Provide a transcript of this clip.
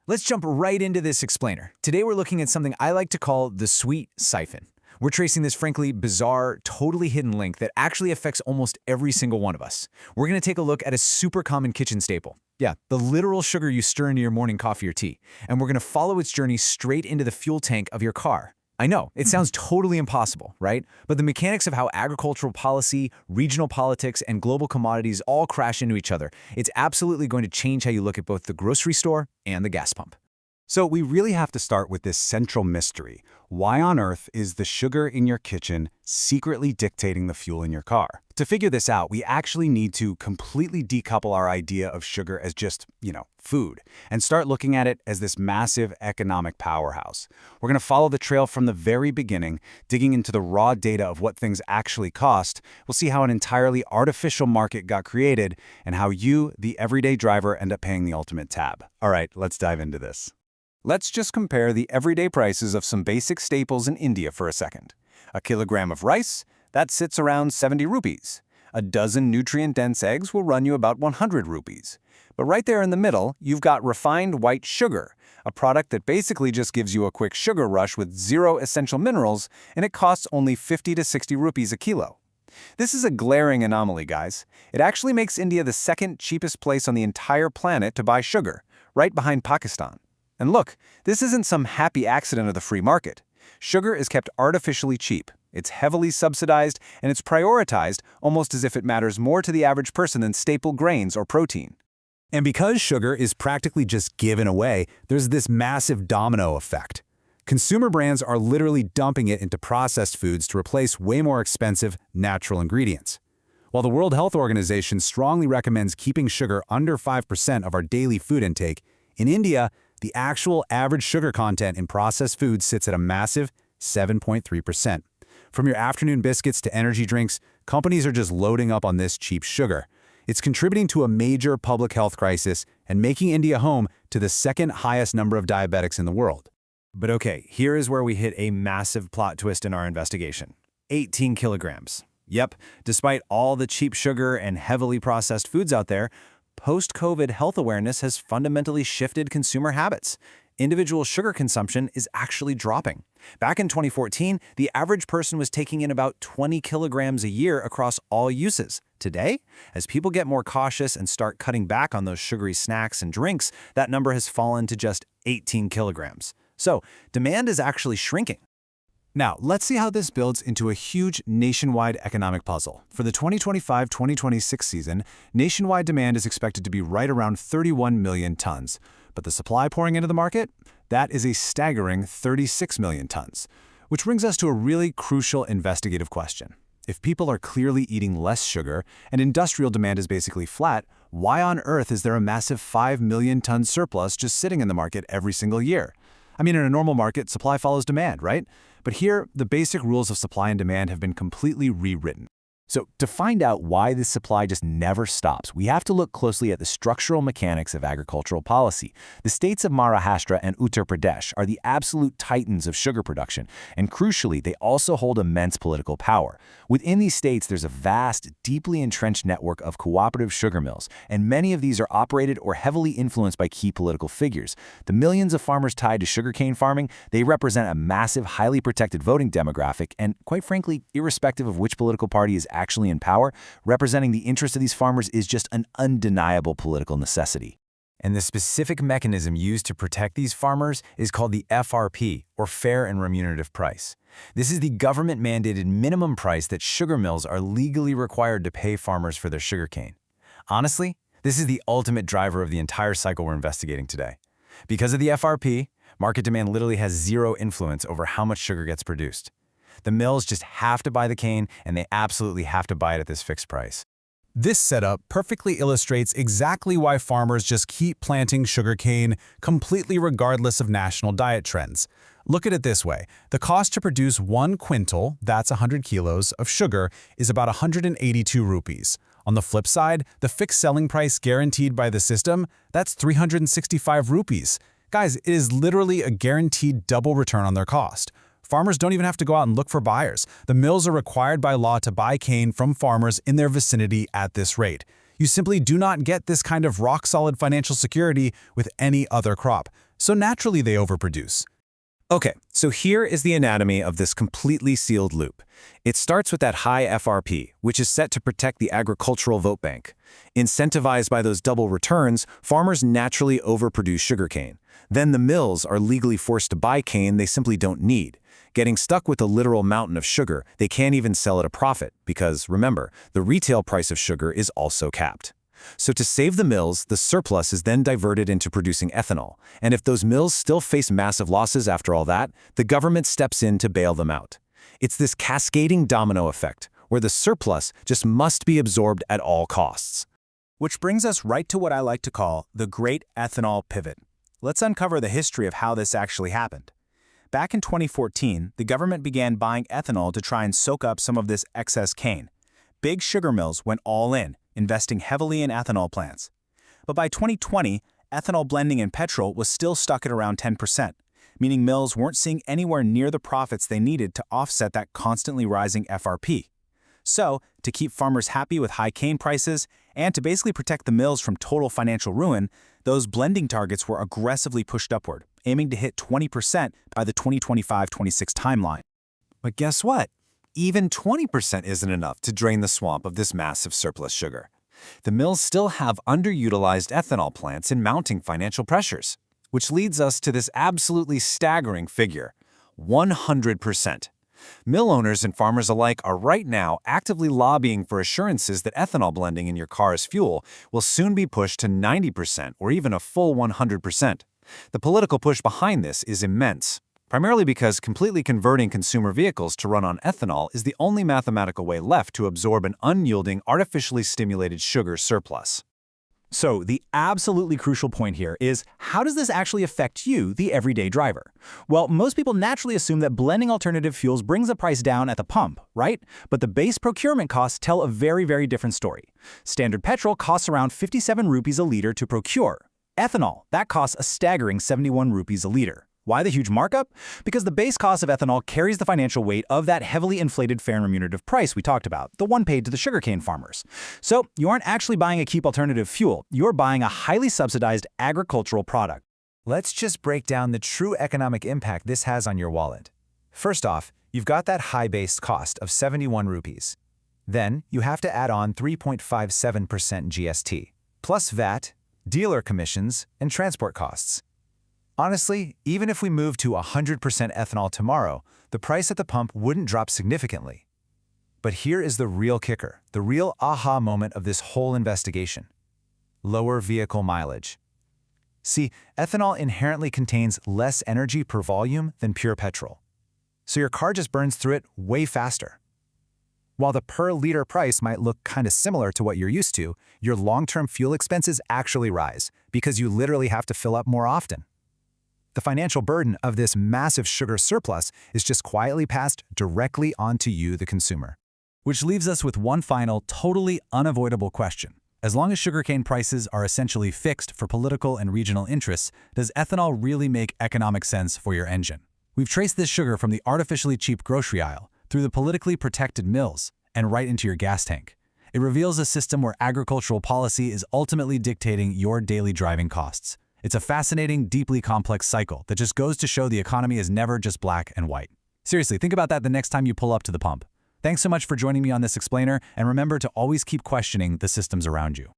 Let's jump right into this explainer. Today we're looking at something I like to call the sweet siphon. We're tracing this frankly bizarre, totally hidden link that actually affects almost every single one of us. We're going to take a look at a super common kitchen staple. Yeah, the literal sugar you stir into your morning coffee or tea. And we're going to follow its journey straight into the fuel tank of your car. I know, it sounds totally impossible, right? But the mechanics of how agricultural policy, regional politics, and global commodities all crash into each other, it's absolutely going to change how you look at both the grocery store and the gas pump. So we really have to start with this central mystery. Why on earth is the sugar in your kitchen secretly dictating the fuel in your car? To figure this out, we actually need to completely decouple our idea of sugar as just, food, and start looking at it as this massive economic powerhouse. We're going to follow the trail from the very beginning, digging into the raw data of what things actually cost. We'll see how an entirely artificial market got created and how you, the everyday driver, end up paying the ultimate tab. All right, let's dive into this. Let's just compare the everyday prices of some basic staples in India for a second. A kilogram of rice, that sits around 70 rupees. A dozen nutrient-dense eggs will run you about 100 rupees. But right there in the middle, you've got refined white sugar, a product that basically just gives you a quick sugar rush with zero essential minerals, and it costs only 50 to 60 rupees a kilo. This is a glaring anomaly, guys. It actually makes India the second cheapest place on the entire planet to buy sugar, right behind Pakistan. And look, this isn't some happy accident of the free market. Sugar is kept artificially cheap. It's heavily subsidized, and it's prioritized almost as if it matters more to the average person than staple grains or protein. And because sugar is practically just given away, there's this massive domino effect. Consumer brands are literally dumping it into processed foods to replace way more expensive, natural ingredients. While the World Health Organization strongly recommends keeping sugar under 5% of our daily food intake, in India, the actual average sugar content in processed foods sits at a massive 7.3%. From your afternoon biscuits to energy drinks, companies are just loading up on this cheap sugar. It's contributing to a major public health crisis and making India home to the second highest number of diabetics in the world. But okay, here is where we hit a massive plot twist in our investigation. 18 kilograms. Yep, despite all the cheap sugar and heavily processed foods out there, post-COVID health awareness has fundamentally shifted consumer habits. Individual sugar consumption is actually dropping. Back in 2014, the average person was taking in about 20 kilograms a year across all uses. Today, as people get more cautious and start cutting back on those sugary snacks and drinks, that number has fallen to just 18 kilograms. So, demand is actually shrinking. Now, let's see how this builds into a huge nationwide economic puzzle. For the 2025-2026 season, nationwide demand is expected to be right around 31 million tons. But the supply pouring into the market? That is a staggering 36 million tons. Which brings us to a really crucial investigative question. If people are clearly eating less sugar and industrial demand is basically flat, why on earth is there a massive 5 million ton surplus just sitting in the market every single year? I mean, in a normal market, supply follows demand, right? But here, the basic rules of supply and demand have been completely rewritten. So to find out why this supply just never stops, we have to look closely at the structural mechanics of agricultural policy. The states of Maharashtra and Uttar Pradesh are the absolute titans of sugar production, and crucially, they also hold immense political power. Within these states, there's a vast, deeply entrenched network of cooperative sugar mills, and many of these are operated or heavily influenced by key political figures. The millions of farmers tied to sugarcane farming, they represent a massive, highly protected voting demographic, and quite frankly, irrespective of which political party is actually in power, representing the interests of these farmers is just an undeniable political necessity. And the specific mechanism used to protect these farmers is called the FRP, or Fair and Remunerative Price. This is the government-mandated minimum price that sugar mills are legally required to pay farmers for their sugarcane. Honestly, this is the ultimate driver of the entire cycle we're investigating today. Because of the FRP, market demand literally has zero influence over how much sugar gets produced. The mills just have to buy the cane, and they absolutely have to buy it at this fixed price. This setup perfectly illustrates exactly why farmers just keep planting sugarcane completely regardless of national diet trends. Look at it this way. The cost to produce 1 quintal, that's 100 kilos, of sugar is about 182 rupees. On the flip side, the fixed selling price guaranteed by the system, that's 365 rupees. Guys, it is literally a guaranteed double return on their cost. Farmers don't even have to go out and look for buyers. The mills are required by law to buy cane from farmers in their vicinity at this rate. You simply do not get this kind of rock-solid financial security with any other crop. so naturally they overproduce. Okay, so here is the anatomy of this completely sealed loop. It starts with that high FRP, which is set to protect the agricultural vote bank. Incentivized by those double returns, farmers naturally overproduce sugarcane. Then the mills are legally forced to buy cane they simply don't need. Getting stuck with a literal mountain of sugar, they can't even sell at a profit because, remember, the retail price of sugar is also capped. So to save the mills, the surplus is then diverted into producing ethanol. And if those mills still face massive losses after all that, the government steps in to bail them out. It's this cascading domino effect, where the surplus just must be absorbed at all costs. Which brings us right to what I like to call the Great Ethanol Pivot. Let's uncover the history of how this actually happened. Back in 2014, the government began buying ethanol to try and soak up some of this excess cane. Big sugar mills went all in, investing heavily in ethanol plants. But by 2020, ethanol blending in petrol was still stuck at around 10%, meaning mills weren't seeing anywhere near the profits they needed to offset that constantly rising FRP. So, to keep farmers happy with high cane prices, and to basically protect the mills from total financial ruin, those blending targets were aggressively pushed upward, aiming to hit 20% by the 2025-26 timeline. But guess what? Even 20% isn't enough to drain the swamp of this massive surplus sugar. The mills still have underutilized ethanol plants and mounting financial pressures, which leads us to this absolutely staggering figure, 100%. Mill owners and farmers alike are right now actively lobbying for assurances that ethanol blending in your car's fuel will soon be pushed to 90% or even a full 100%. The political push behind this is immense, primarily because completely converting consumer vehicles to run on ethanol is the only mathematical way left to absorb an unyielding, artificially stimulated sugar surplus. So the absolutely crucial point here is, how does this actually affect you, the everyday driver? Well, most people naturally assume that blending alternative fuels brings the price down at the pump, right? But the base procurement costs tell a very, very different story. Standard petrol costs around 57 rupees a liter to procure. Ethanol, that costs a staggering 71 rupees a liter. Why the huge markup? Because the base cost of ethanol carries the financial weight of that heavily inflated fair and remunerative price we talked about, the one paid to the sugarcane farmers. So you aren't actually buying a cheap alternative fuel, you're buying a highly subsidized agricultural product. Let's just break down the true economic impact this has on your wallet. First off, you've got that high base cost of 71 rupees. Then you have to add on 3.57% GST, plus VAT, dealer commissions, and transport costs. Honestly, even if we move to 100% ethanol tomorrow, the price at the pump wouldn't drop significantly. But here is the real kicker, the real aha moment of this whole investigation. Lower vehicle mileage. See, ethanol inherently contains less energy per volume than pure petrol. So your car just burns through it way faster. While the per-liter price might look kind of similar to what you're used to, your long-term fuel expenses actually rise because you literally have to fill up more often. The financial burden of this massive sugar surplus is just quietly passed directly onto you, the consumer. Which leaves us with one final, totally unavoidable question. As long as sugarcane prices are essentially fixed for political and regional interests, does ethanol really make economic sense for your engine? We've traced this sugar from the artificially cheap grocery aisle, through the politically protected mills, and right into your gas tank. It reveals a system where agricultural policy is ultimately dictating your daily driving costs. It's a fascinating, deeply complex cycle that just goes to show the economy is never just black and white. Seriously, think about that the next time you pull up to the pump. Thanks so much for joining me on this explainer, and remember to always keep questioning the systems around you.